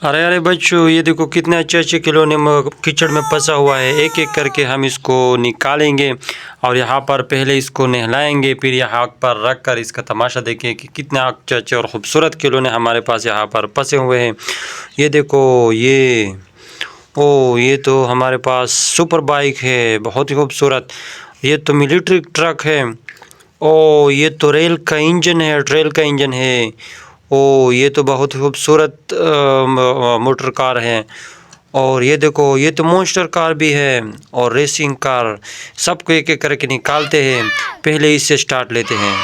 अरे अरे बच्चों, ये देखो कितने अच्छे अच्छे खिलौने कीचड़ में फंसा हुआ है। एक एक करके हम इसको निकालेंगे और यहाँ पर पहले इसको नहलाएंगे, फिर यहाँ पर रख कर इसका तमाशा देखें कि कितने अच्छे अच्छे और ख़ूबसूरत खिलौने हमारे पास यहाँ पर फंसे हुए हैं। ये देखो, ये तो हमारे पास सुपर बाइक है, बहुत ही खूबसूरत। ये तो मिलिट्री ट्रक है। ये तो रेल का इंजन है, ट्रेल का इंजन है। ये तो बहुत ही खूबसूरत मोटर कार है। और ये देखो, ये तो मॉन्स्टर कार भी है और रेसिंग कार। सबको एक एक करके निकालते हैं, पहले इससे स्टार्ट लेते हैं।